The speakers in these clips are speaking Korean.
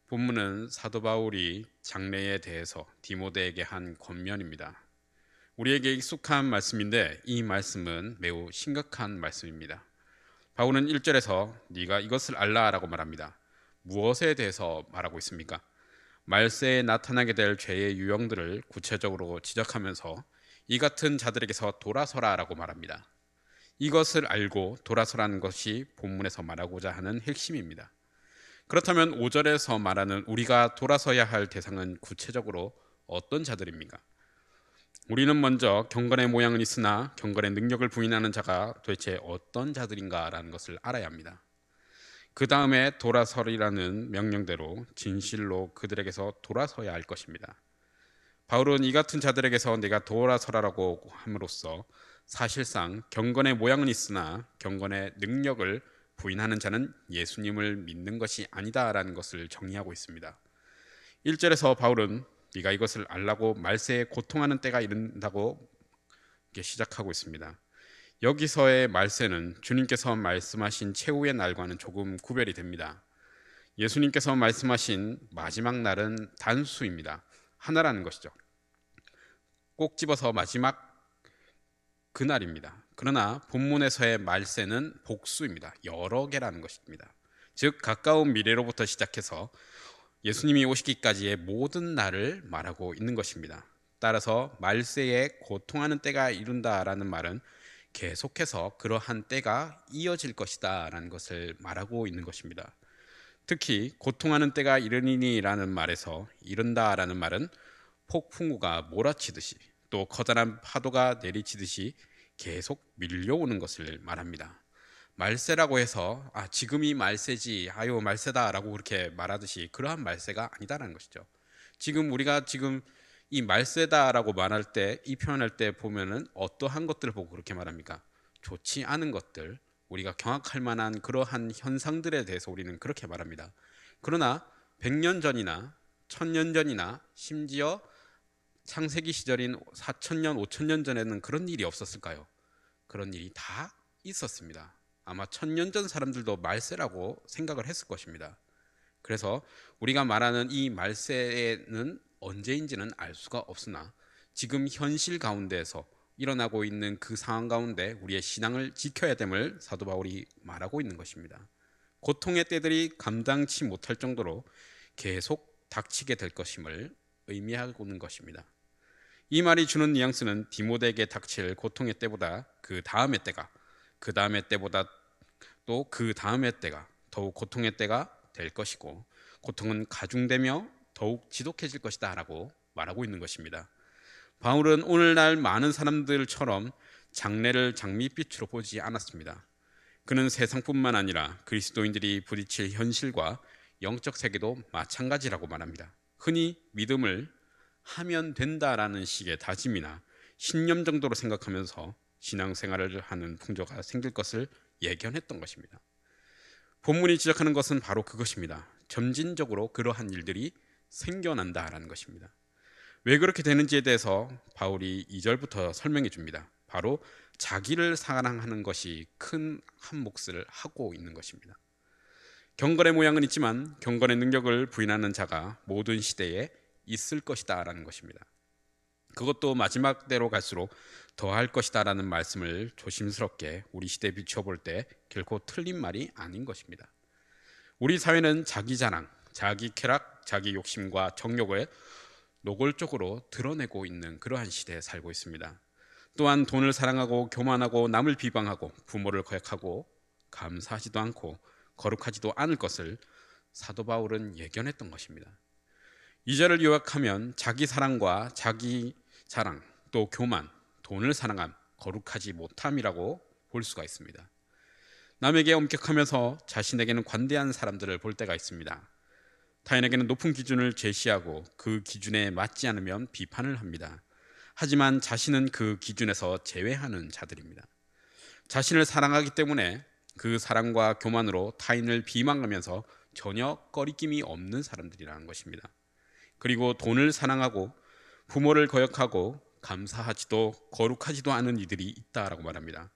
본문은 사도 바울이 장래에 대해서 디모데에게 한 권면입니다. 우리에게 익숙한 말씀인데 이 말씀은 매우 심각한 말씀입니다. 바울은 1절에서 네가 이것을 알라라고 말합니다. 무엇에 대해서 말하고 있습니까? 말세에 나타나게 될 죄의 유형들을 구체적으로 지적하면서 이 같은 자들에게서 돌아서라라고 말합니다. 이것을 알고 돌아서라는 것이 본문에서 말하고자 하는 핵심입니다. 그렇다면 5절에서 말하는 우리가 돌아서야 할 대상은 구체적으로 어떤 자들입니까? 우리는 먼저 경건의 모양은 있으나 경건의 능력을 부인하는 자가 도대체 어떤 자들인가라는 것을 알아야 합니다. 그 다음에 돌아서리라는 명령대로 진실로 그들에게서 돌아서야 할 것입니다. 바울은 이 같은 자들에게서 내가 돌아서라라고 함으로써 사실상 경건의 모양은 있으나 경건의 능력을 부인하는 자는 예수님을 믿는 것이 아니다라는 것을 정의하고 있습니다. 1절에서 바울은 네가 이것을 알라고 말세에 고통하는 때가 이른다고 시작하고 있습니다. 여기서의 말세는 주님께서 말씀하신 최후의 날과는 조금 구별이 됩니다. 예수님께서 말씀하신 마지막 날은 단수입니다. 하나라는 것이죠. 꼭 집어서 마지막 그날입니다. 그러나 본문에서의 말세는 복수입니다. 여러 개라는 것입니다. 즉 가까운 미래로부터 시작해서 예수님이 오시기까지의 모든 날을 말하고 있는 것입니다. 따라서 말세에 고통하는 때가 이룬다라는 말은 계속해서 그러한 때가 이어질 것이다 라는 것을 말하고 있는 것입니다. 특히 고통하는 때가 이르니라는 말에서 이른다라는 말은 폭풍우가 몰아치듯이 또 커다란 파도가 내리치듯이 계속 밀려오는 것을 말합니다. 말세라고 해서 지금이 말세지 아유 말세다라고 그렇게 말하듯이 그러한 말세가 아니다라는 것이죠. 우리가 지금 이 말세다라고 말할 때 이 표현할 때 보면은 어떠한 것들을 보고 그렇게 말합니까? 좋지 않은 것들, 우리가 경악할 만한 그러한 현상들에 대해서 우리는 그렇게 말합니다. 그러나 100년 전이나 1000년 전이나 심지어 창세기 시절인 4000년, 5000년 전에는 그런 일이 없었을까요? 그런 일이 다 있었습니다. 아마 1000년 전 사람들도 말세라고 생각을 했을 것입니다. 그래서 우리가 말하는 이 말세는 언제인지는 알 수가 없으나 지금 현실 가운데에서 일어나고 있는 그 상황 가운데 우리의 신앙을 지켜야 됨을 사도 바울이 말하고 있는 것입니다. 고통의 때들이 감당치 못할 정도로 계속 닥치게 될 것임을 의미하고 있는 것입니다. 이 말이 주는 뉘앙스는 디모데에게 닥칠 고통의 때보다 그 다음의 때가, 그 다음의 때보다 또 그 다음의 때가 더욱 고통의 때가 될 것이고 고통은 가중되며 더욱 지독해질 것이다 라고 말하고 있는 것입니다. 바울은 오늘날 많은 사람들처럼 장래를 장밋빛으로 보지 않았습니다. 그는 세상뿐만 아니라 그리스도인들이 부딪힐 현실과 영적 세계도 마찬가지라고 말합니다. 흔히 믿음을 하면 된다라는 식의 다짐이나 신념 정도로 생각하면서 신앙생활을 하는 풍조가 생길 것을 예견했던 것입니다. 본문이 지적하는 것은 바로 그것입니다. 점진적으로 그러한 일들이 생겨난다라는 것입니다. 왜 그렇게 되는지에 대해서 바울이 2절부터 설명해 줍니다. 바로 자기를 사랑하는 것이 큰 한 몫을 하고 있는 것입니다. 경건의 모양은 있지만 경건의 능력을 부인하는 자가 모든 시대에 있을 것이다 라는 것입니다. 그것도 마지막 때로 갈수록 더할 것이다 라는 말씀을 조심스럽게 우리 시대에 비춰볼 때 결코 틀린 말이 아닌 것입니다. 우리 사회는 자기 자랑, 자기 쾌락, 자기 욕심과 정욕을 노골적으로 드러내고 있는 그러한 시대에 살고 있습니다. 또한 돈을 사랑하고 교만하고 남을 비방하고 부모를 거역하고 감사하지도 않고 거룩하지도 않을 것을 사도 바울은 예견했던 것입니다. 2절을 요약하면 자기 사랑과 자기 자랑, 또 교만, 돈을 사랑함, 거룩하지 못함이라고 볼 수가 있습니다. 남에게 엄격하면서 자신에게는 관대한 사람들을 볼 때가 있습니다. 타인에게는 높은 기준을 제시하고 그 기준에 맞지 않으면 비판을 합니다. 하지만 자신은 그 기준에서 제외하는 자들입니다. 자신을 사랑하기 때문에 그 사랑과 교만으로 타인을 비방하면서 전혀 꺼리낌이 없는 사람들이라는 것입니다. 그리고 돈을 사랑하고 부모를 거역하고 감사하지도 거룩하지도 않은 이들이 있다라고 말합니다.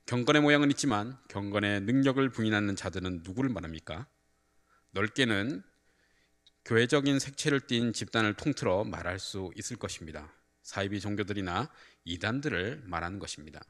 경건의 모양은 있지만 경건의 능력을 부인하는 자들은 누구를 말합니까? 넓게는 교회적인 색채를 띤 집단을 통틀어 말할 수 있을 것입니다. 사이비 종교들이나 이단들을 말하는 것입니다.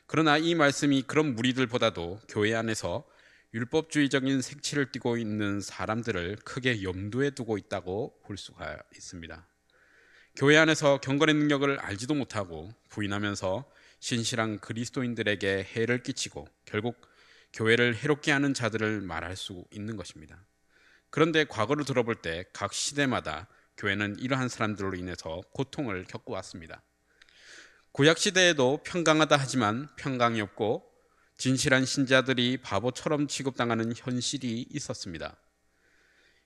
그러나 이 말씀이 그런 무리들보다도 교회 안에서 율법주의적인 색채를 띠고 있는 사람들을 크게 염두에 두고 있다고 볼 수가 있습니다. 교회 안에서 경건의 능력을 알지도 못하고 부인하면서 신실한 그리스도인들에게 해를 끼치고 결국 교회를 해롭게 하는 자들을 말할 수 있는 것입니다. 그런데 과거를 들어볼 때 각 시대마다 교회는 이러한 사람들로 인해서 고통을 겪어왔습니다. 구약 시대에도 평강하다 하지만 평강이 없고 진실한 신자들이 바보처럼 취급당하는 현실이 있었습니다.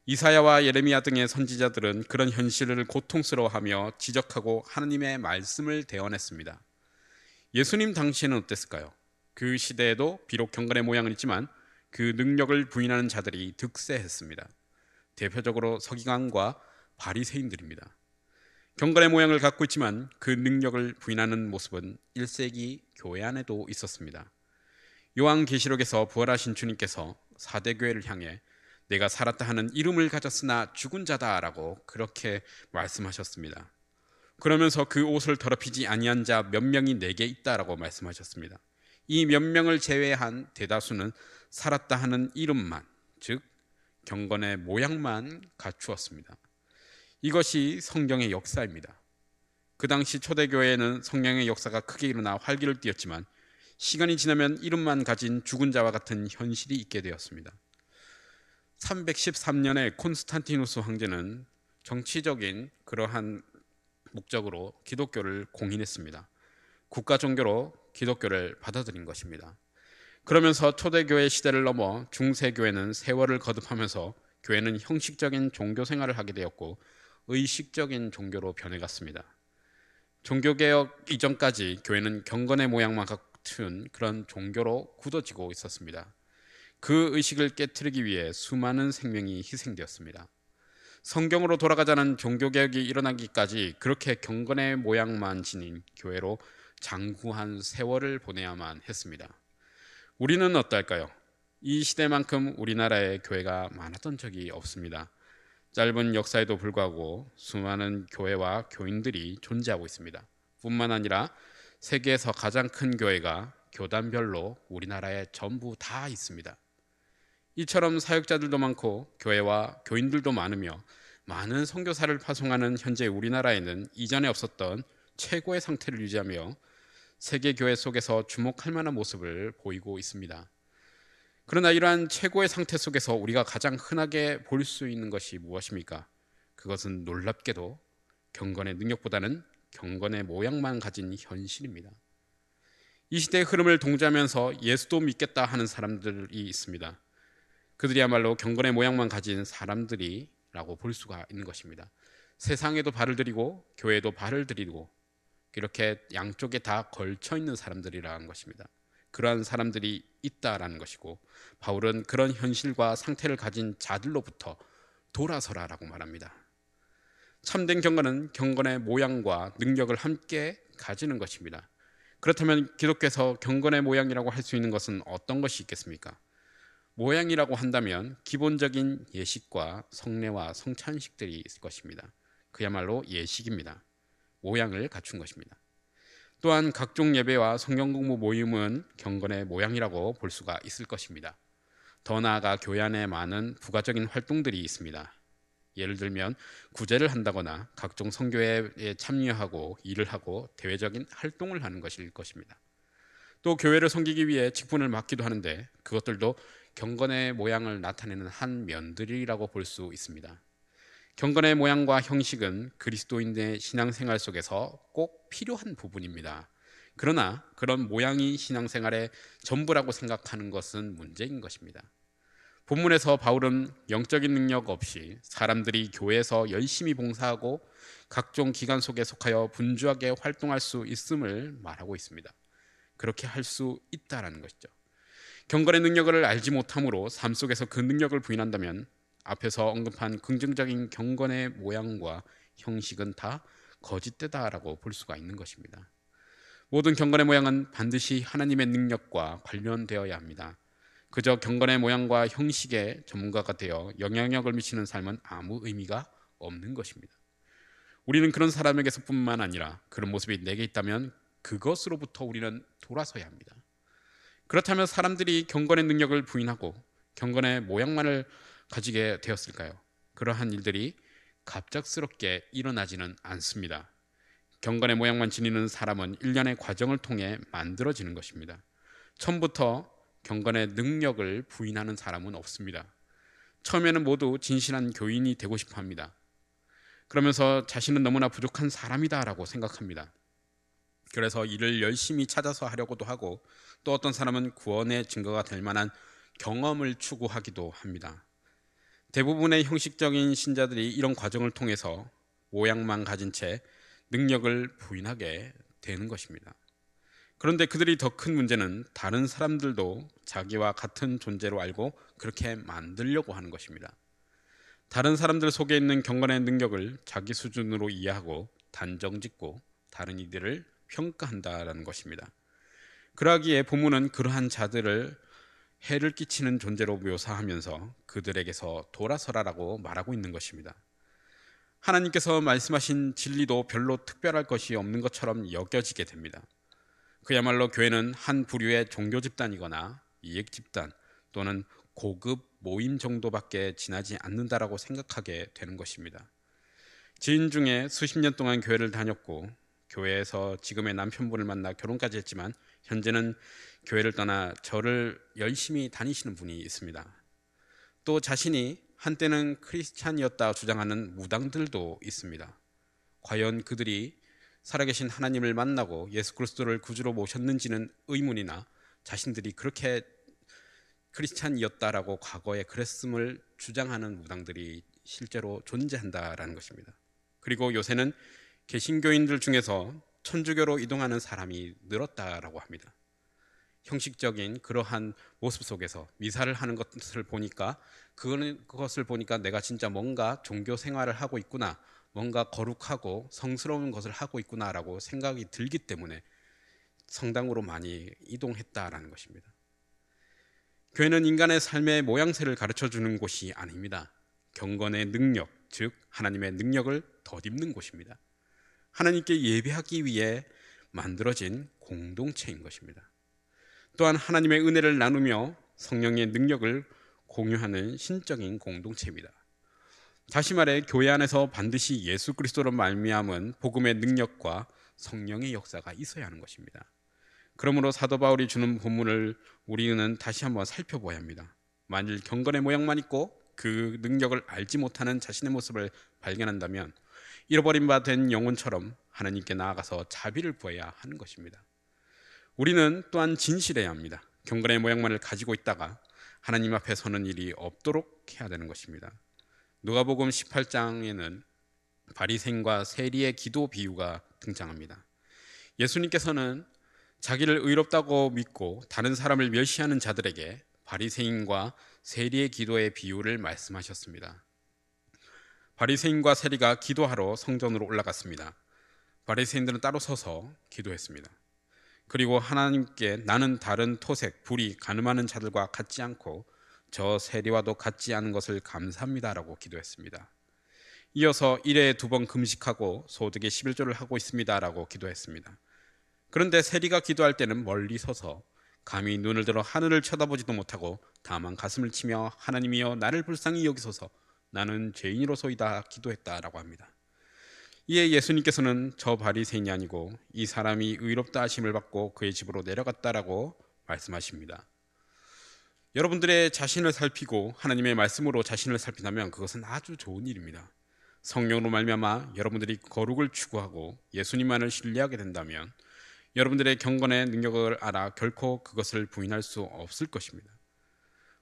이사야와 예레미야 등의 선지자들은 그런 현실을 고통스러워하며 지적하고 하나님의 말씀을 대언했습니다. 예수님 당시에는 어땠을까요? 그 시대에도 비록 경건의 모양은 있지만 그 능력을 부인하는 자들이 득세했습니다. 대표적으로 서기관과 바리새인들입니다. 경건의 모양을 갖고 있지만 그 능력을 부인하는 모습은 1세기 교회 안에도 있었습니다. 요한계시록에서 부활하신 주님께서 사대교회를 향해 내가 살았다 하는 이름을 가졌으나 죽은 자다라고 그렇게 말씀하셨습니다. 그러면서 그 옷을 더럽히지 아니한 자 몇 명이 내게 있다라고 말씀하셨습니다. 이 몇 명을 제외한 대다수는 살았다 하는 이름만, 즉 경건의 모양만 갖추었습니다. 이것이 성경의 역사입니다. 그 당시 초대교회에는 성령의 역사가 크게 일어나 활기를 띠었지만 시간이 지나면 이름만 가진 죽은 자와 같은 현실이 있게 되었습니다. 313년에 콘스탄티누스 황제는 정치적인 그러한 목적으로 기독교를 공인했습니다. 국가 종교로 기독교를 받아들인 것입니다. 그러면서 초대교회 시대를 넘어 중세교회는 세월을 거듭하면서 교회는 형식적인 종교 생활을 하게 되었고 의식적인 종교로 변해갔습니다. 종교개혁 이전까지 교회는 경건의 모양만 같은 그런 종교로 굳어지고 있었습니다. 그 의식을 깨트리기 위해 수많은 생명이 희생되었습니다. 성경으로 돌아가자는 종교개혁이 일어나기까지 그렇게 경건의 모양만 지닌 교회로 장구한 세월을 보내야만 했습니다. 우리는 어떨까요? 이 시대만큼 우리나라에 교회가 많았던 적이 없습니다. 짧은 역사에도 불구하고 수많은 교회와 교인들이 존재하고 있습니다. 뿐만 아니라 세계에서 가장 큰 교회가 교단별로 우리나라에 전부 다 있습니다. 이처럼 사역자들도 많고 교회와 교인들도 많으며 많은 선교사를 파송하는 현재 우리나라에는 이전에 없었던 최고의 상태를 유지하며 세계 교회 속에서 주목할 만한 모습을 보이고 있습니다. 그러나 이러한 최고의 상태 속에서 우리가 가장 흔하게 볼 수 있는 것이 무엇입니까? 그것은 놀랍게도 경건의 능력보다는 경건의 모양만 가진 현실입니다. 이 시대의 흐름을 동조하면서 예수도 믿겠다 하는 사람들이 있습니다. 그들이야말로 경건의 모양만 가진 사람들이라고 볼 수가 있는 것입니다. 세상에도 발을 들이고 교회에도 발을 들이고 이렇게 양쪽에 다 걸쳐 있는 사람들이라는 것입니다. 그러한 사람들이 있다라는 것이고 바울은 그런 현실과 상태를 가진 자들로부터 돌아서라라고 말합니다. 참된 경건은 경건의 모양과 능력을 함께 가지는 것입니다. 그렇다면 기독교에서 경건의 모양이라고 할 수 있는 것은 어떤 것이 있겠습니까? 모양이라고 한다면 기본적인 예식과 성례와 성찬식들이 있을 것입니다. 그야말로 예식입니다. 모양을 갖춘 것입니다. 또한 각종 예배와 성경 공부 모임은 경건의 모양이라고 볼 수가 있을 것입니다. 더 나아가 교회 안에 많은 부가적인 활동들이 있습니다. 예를 들면 구제를 한다거나 각종 선교회에 참여하고 일을 하고 대외적인 활동을 하는 것일 것입니다. 또 교회를 섬기기 위해 직분을 맡기도 하는데 그것들도 경건의 모양을 나타내는 한 면들이라고 볼 수 있습니다. 경건의 모양과 형식은 그리스도인의 신앙생활 속에서 꼭 필요한 부분입니다. 그러나 그런 모양이 신앙생활의 전부라고 생각하는 것은 문제인 것입니다. 본문에서 바울은 영적인 능력 없이 사람들이 교회에서 열심히 봉사하고 각종 기관 속에 속하여 분주하게 활동할 수 있음을 말하고 있습니다. 그렇게 할 수 있다라는 것이죠. 경건의 능력을 알지 못함으로 삶 속에서 그 능력을 부인한다면 앞에서 언급한 긍정적인 경건의 모양과 형식은 다 거짓되다라고 볼 수가 있는 것입니다. 모든 경건의 모양은 반드시 하나님의 능력과 관련되어야 합니다. 그저 경건의 모양과 형식의 전문가가 되어 영향력을 미치는 삶은 아무 의미가 없는 것입니다. 우리는 그런 사람에게서뿐만 아니라 그런 모습이 내게 있다면 그것으로부터 우리는 돌아서야 합니다. 그렇다면 사람들이 경건의 능력을 부인하고 경건의 모양만을 가지게 되었을까요? 그러한 일들이 갑작스럽게 일어나지는 않습니다. 경건의 모양만 지니는 사람은 일련의 과정을 통해 만들어지는 것입니다. 처음부터 경건의 능력을 부인하는 사람은 없습니다. 처음에는 모두 진실한 교인이 되고 싶어 합니다. 그러면서 자신은 너무나 부족한 사람이다라고 생각합니다. 그래서 이를 열심히 찾아서 하려고도 하고, 또 어떤 사람은 구원의 증거가 될 만한 경험을 추구하기도 합니다. 대부분의 형식적인 신자들이 이런 과정을 통해서 모양만 가진 채 능력을 부인하게 되는 것입니다. 그런데 그들이 더 큰 문제는 다른 사람들도 자기와 같은 존재로 알고 그렇게 만들려고 하는 것입니다. 다른 사람들 속에 있는 경건의 능력을 자기 수준으로 이해하고 단정짓고 다른 이들을 평가한다라는 것입니다. 그러기에 본문은 그러한 자들을 해를 끼치는 존재로 묘사하면서 그들에게서 돌아서라라고 말하고 있는 것입니다. 하나님께서 말씀하신 진리도 별로 특별할 것이 없는 것처럼 여겨지게 됩니다. 그야말로 교회는 한 부류의 종교 집단이거나 이익 집단 또는 고급 모임 정도밖에 지나지 않는다라고 생각하게 되는 것입니다. 지인 중에 수십 년 동안 교회를 다녔고 교회에서 지금의 남편분을 만나 결혼까지 했지만 현재는 교회를 떠나 절을 열심히 다니시는 분이 있습니다. 또 자신이 한때는 크리스찬이었다 주장하는 무당들도 있습니다. 과연 그들이 살아계신 하나님을 만나고 예수 그리스도를 구주로 모셨는지는 의문이나 자신들이 그렇게 크리스찬이었다라고 과거에 그랬음을 주장하는 무당들이 실제로 존재한다라는 것입니다. 그리고 요새는 개신교인들 중에서 천주교로 이동하는 사람이 늘었다라고 합니다. 형식적인 그러한 모습 속에서 미사를 하는 것을 보니까 그것을 보니까 내가 진짜 뭔가 종교 생활을 하고 있구나, 뭔가 거룩하고 성스러운 것을 하고 있구나라고 생각이 들기 때문에 성당으로 많이 이동했다라는 것입니다. 교회는 인간의 삶의 모양새를 가르쳐주는 곳이 아닙니다. 경건의 능력, 즉 하나님의 능력을 덧입는 곳입니다. 하나님께 예배하기 위해 만들어진 공동체인 것입니다. 또한 하나님의 은혜를 나누며 성령의 능력을 공유하는 신적인 공동체입니다. 다시 말해 교회 안에서 반드시 예수 그리스도로 말미암은 복음의 능력과 성령의 역사가 있어야 하는 것입니다. 그러므로 사도 바울이 주는 본문을 우리는 다시 한번 살펴봐야 합니다. 만일 경건의 모양만 있고 그 능력을 알지 못하는 자신의 모습을 발견한다면 잃어버린 바 된 영혼처럼 하나님께 나아가서 자비를 구해야 하는 것입니다. 우리는 또한 진실해야 합니다. 경건의 모양만을 가지고 있다가 하나님 앞에 서는 일이 없도록 해야 되는 것입니다. 누가복음 18장에는 바리새인과 세리의 기도 비유가 등장합니다. 예수님께서는 자기를 의롭다고 믿고 다른 사람을 멸시하는 자들에게 바리새인과 세리의 기도의 비유를 말씀하셨습니다. 바리새인과 세리가 기도하러 성전으로 올라갔습니다. 바리새인들은 따로 서서 기도했습니다. 그리고 하나님께 나는 다른 토색, 불의, 가늠하는 자들과 같지 않고 저 세리와도 같지 않은 것을 감사합니다라고 기도했습니다. 이어서 1회에 2번 금식하고 소득의 11조를 하고 있습니다라고 기도했습니다. 그런데 세리가 기도할 때는 멀리 서서 감히 눈을 들어 하늘을 쳐다보지도 못하고 다만 가슴을 치며 하나님이여 나를 불쌍히 여기소서 나는 죄인으로소이다 기도했다라고 합니다. 이에 예수님께서는 저 바리새인이 아니고 이 사람이 의롭다 하심을 받고 그의 집으로 내려갔다라고 말씀하십니다. 여러분들의 자신을 살피고 하나님의 말씀으로 자신을 살핀다면 그것은 아주 좋은 일입니다. 성령으로 말미암아 여러분들이 거룩을 추구하고 예수님만을 신뢰하게 된다면 여러분들의 경건의 능력을 알아 결코 그것을 부인할 수 없을 것입니다.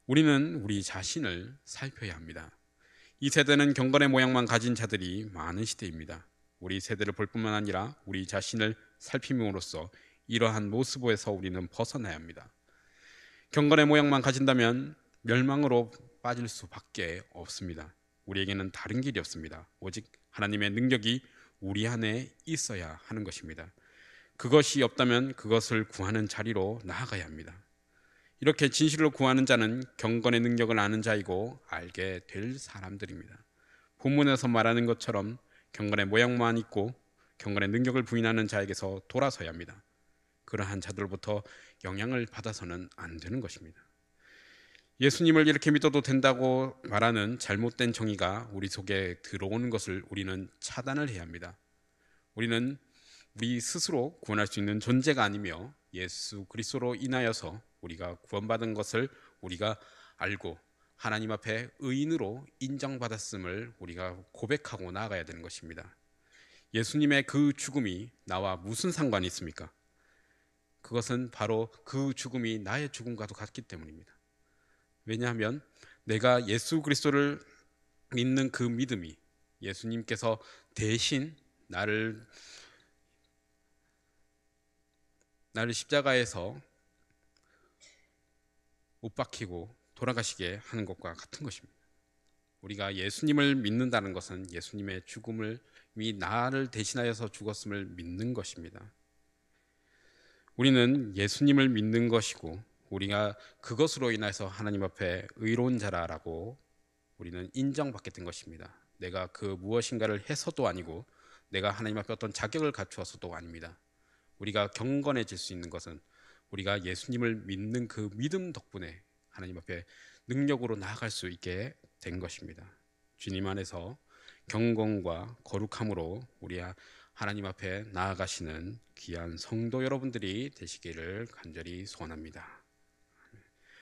우리는 우리 자신을 살펴야 합니다. 이 세대는 경건의 모양만 가진 자들이 많은 시대입니다. 우리 세대를 볼 뿐만 아니라 우리 자신을 살핌으로써 이러한 모습에서 우리는 벗어나야 합니다. 경건의 모양만 가진다면 멸망으로 빠질 수밖에 없습니다. 우리에게는 다른 길이 없습니다. 오직 하나님의 능력이 우리 안에 있어야 하는 것입니다. 그것이 없다면 그것을 구하는 자리로 나아가야 합니다. 이렇게 진실로 구하는 자는 경건의 능력을 아는 자이고 알게 될 사람들입니다. 본문에서 말하는 것처럼 경건의 모양만 있고 경건의 능력을 부인하는 자에게서 돌아서야 합니다. 그러한 자들로부터 영향을 받아서는 안 되는 것입니다. 예수님을 이렇게 믿어도 된다고 말하는 잘못된 정의가 우리 속에 들어오는 것을 우리는 차단을 해야 합니다. 우리는 우리 스스로 구원할 수 있는 존재가 아니며 예수 그리스도로 인하여서 우리가 구원받은 것을 우리가 알고 하나님 앞에 의인으로 인정받았음을 우리가 고백하고 나아가야 되는 것입니다. 예수님의 그 죽음이 나와 무슨 상관이 있습니까? 그것은 바로 그 죽음이 나의 죽음과도 같기 때문입니다. 왜냐하면 내가 예수 그리스도를 믿는 그 믿음이 예수님께서 대신 나를 십자가에서 못 박히고 돌아가시게 하는 것과 같은 것입니다. 우리가 예수님을 믿는다는 것은 예수님의 죽음을 나를 대신하여서 죽었음을 믿는 것입니다. 우리는 예수님을 믿는 것이고 우리가 그것으로 인해서 하나님 앞에 의로운 자라고 우리는 인정받게 된 것입니다. 내가 그 무엇인가를 해서도 아니고 내가 하나님 앞에 어떤 자격을 갖추어서도 아닙니다. 우리가 경건해질 수 있는 것은 우리가 예수님을 믿는 그 믿음 덕분에 하나님 앞에 능력으로 나아갈 수 있게 된 것입니다. 주님 안에서 경건과 거룩함으로 우리 하나님 앞에 나아가시는 귀한 성도 여러분들이 되시기를 간절히 소원합니다.